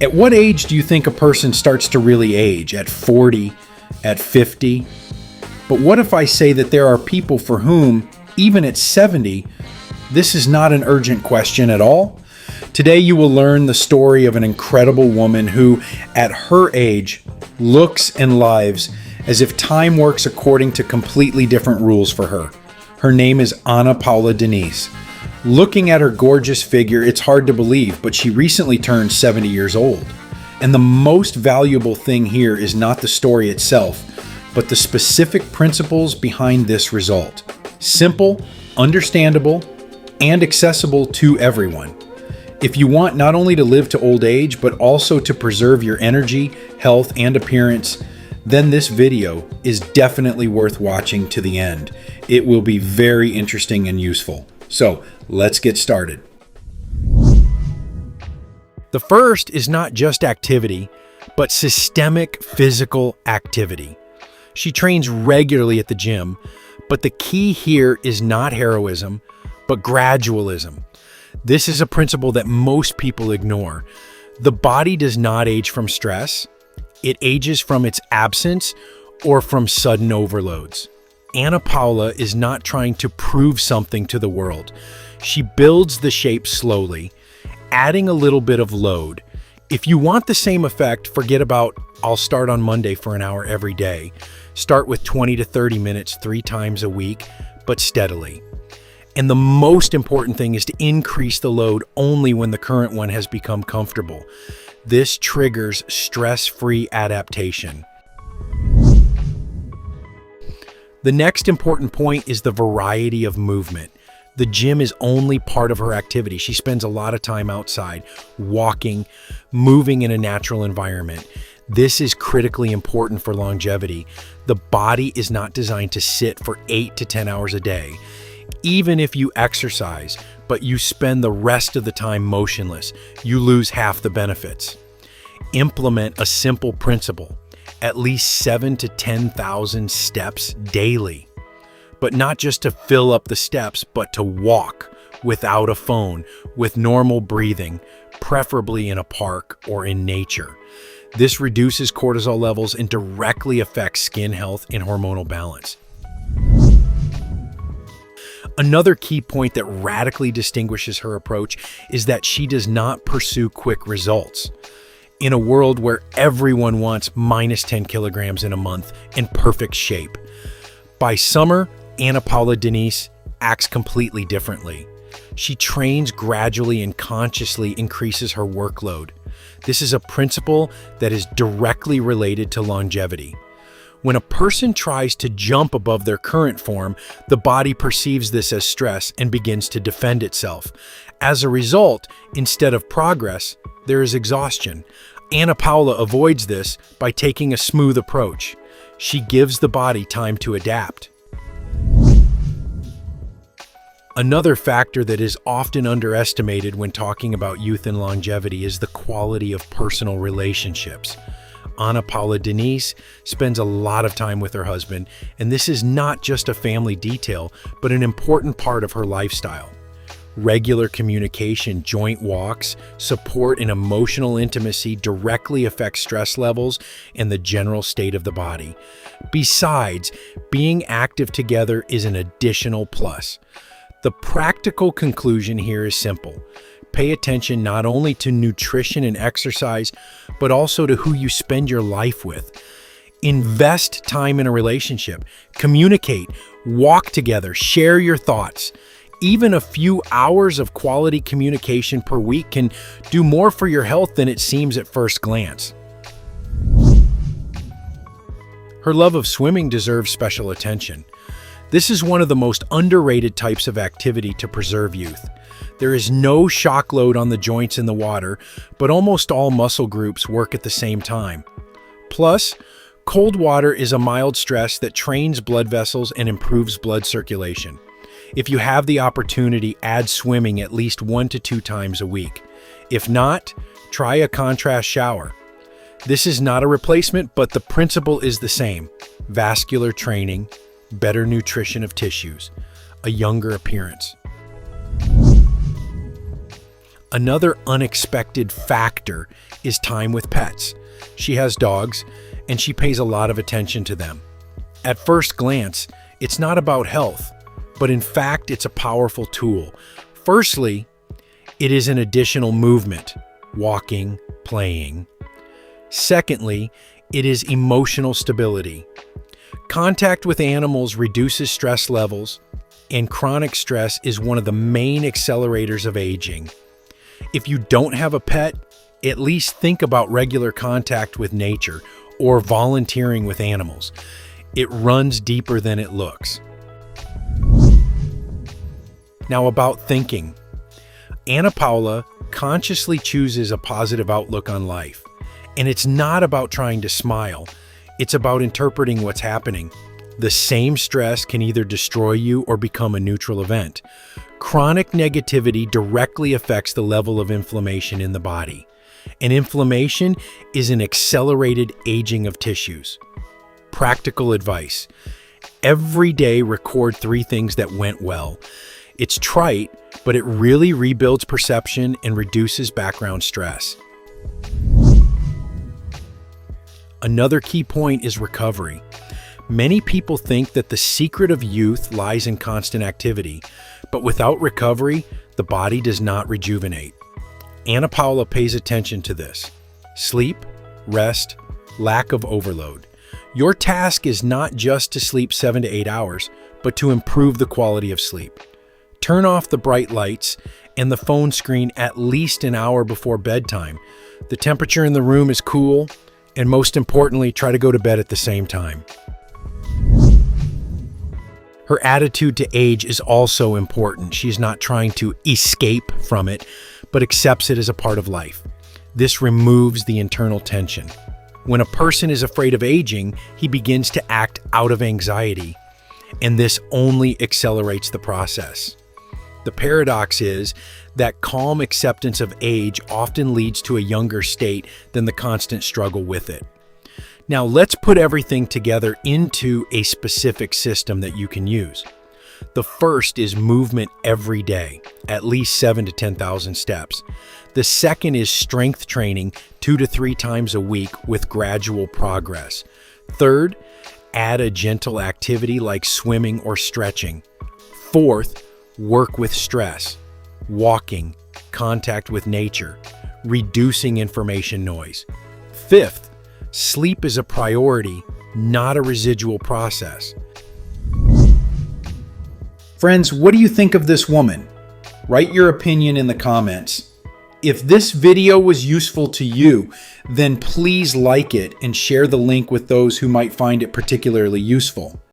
At what age do you think a person starts to really age? At 40? At 50? But what if I say that there are people for whom, even at 70, this is not an urgent question at all? Today you will learn the story of an incredible woman who, at her age, looks and lives as if time works according to completely different rules for her. Her name is Paola Diniz. Looking at her gorgeous figure, it's hard to believe, but she recently turned 70 years old. And the most valuable thing here is not the story itself, but the specific principles behind this result. Simple, understandable, and accessible to everyone. If you want not only to live to old age, but also to preserve your energy, health, and appearance, then this video is definitely worth watching to the end. It will be very interesting and useful. So let's get started. The first is not just activity, but systemic physical activity. She trains regularly at the gym, but the key here is not heroism, but gradualism. This is a principle that most people ignore. The body does not age from stress. It ages from its absence or from sudden overloads. Paola is not trying to prove something to the world. She builds the shape slowly, adding a little bit of load. If you want the same effect, forget about, I'll start on Monday for an hour every day. Start with 20 to 30 minutes 3 times a week, but steadily. And the most important thing is to increase the load only when the current one has become comfortable. This triggers stress-free adaptation. The next important point is the variety of movement. The gym is only part of her activity. She spends a lot of time outside, walking, moving in a natural environment. This is critically important for longevity. The body is not designed to sit for 8 to 10 hours a day. Even if you exercise, but you spend the rest of the time motionless, you lose half the benefits. Implement a simple principle. At least 7,000 to 10,000 steps daily. But not just to fill up the steps, but to walk without a phone, with normal breathing, preferably in a park or in nature. This reduces cortisol levels and directly affects skin health and hormonal balance. Another key point that radically distinguishes her approach is that she does not pursue quick results. In a world where everyone wants minus 10 kilograms in a month and perfect shape. By summer, Paola Diniz acts completely differently. She trains gradually and consciously increases her workload. This is a principle that is directly related to longevity. When a person tries to jump above their current form, the body perceives this as stress and begins to defend itself. As a result, instead of progress, there is exhaustion. Paola avoids this by taking a smooth approach. She gives the body time to adapt. Another factor that is often underestimated when talking about youth and longevity is the quality of personal relationships. Paola Diniz spends a lot of time with her husband, and this is not just a family detail, but an important part of her lifestyle. Regular communication, joint walks, support, and emotional intimacy directly affect stress levels and the general state of the body. Besides, being active together is an additional plus. The practical conclusion here is simple. Pay attention not only to nutrition and exercise, but also to who you spend your life with. Invest time in a relationship, communicate, walk together, share your thoughts. Even a few hours of quality communication per week can do more for your health than it seems at first glance. Her love of swimming deserves special attention. This is one of the most underrated types of activity to preserve youth. There is no shock load on the joints in the water, but almost all muscle groups work at the same time. Plus, cold water is a mild stress that trains blood vessels and improves blood circulation. If you have the opportunity, add swimming at least 1 to 2 times a week. If not, try a contrast shower. This is not a replacement, but the principle is the same. Vascular training, better nutrition of tissues, a younger appearance. Another unexpected factor is time with pets. She has dogs, and she pays a lot of attention to them. At first glance, it's not about health, but in fact, it's a powerful tool. Firstly, it is an additional movement, walking, playing. Secondly, it is emotional stability. Contact with animals reduces stress levels, and chronic stress is one of the main accelerators of aging. If you don't have a pet, at least think about regular contact with nature or volunteering with animals. It runs deeper than it looks. Now about thinking. Ana Paula consciously chooses a positive outlook on life. And it's not about trying to smile. It's about interpreting what's happening. The same stress can either destroy you or become a neutral event. Chronic negativity directly affects the level of inflammation in the body. And inflammation is an accelerated aging of tissues. Practical advice. Every day record 3 things that went well. It's trite, but it really rebuilds perception and reduces background stress. Another key point is recovery. Many people think that the secret of youth lies in constant activity, but without recovery, the body does not rejuvenate. Ana Paula pays attention to this. Sleep, rest, lack of overload. Your task is not just to sleep 7 to 8 hours, but to improve the quality of sleep. Turn off the bright lights and the phone screen at least an hour before bedtime. The temperature in the room is cool, and most importantly, try to go to bed at the same time. Her attitude to age is also important. She's not trying to escape from it, but accepts it as a part of life. This removes the internal tension. When a person is afraid of aging, he begins to act out of anxiety, and this only accelerates the process. The paradox is that calm acceptance of age often leads to a younger state than the constant struggle with it. Now let's put everything together into a specific system that you can use. The first is movement every day, at least 7 to 10,000 steps. The second is strength training 2 to 3 times a week with gradual progress. Third, add a gentle activity like swimming or stretching. Fourth, work with stress, walking, contact with nature, reducing information noise. Fifth, sleep is a priority, not a residual process. Friends, what do you think of this woman? Write your opinion in the comments. If this video was useful to you, then please like it and share the link with those who might find it particularly useful.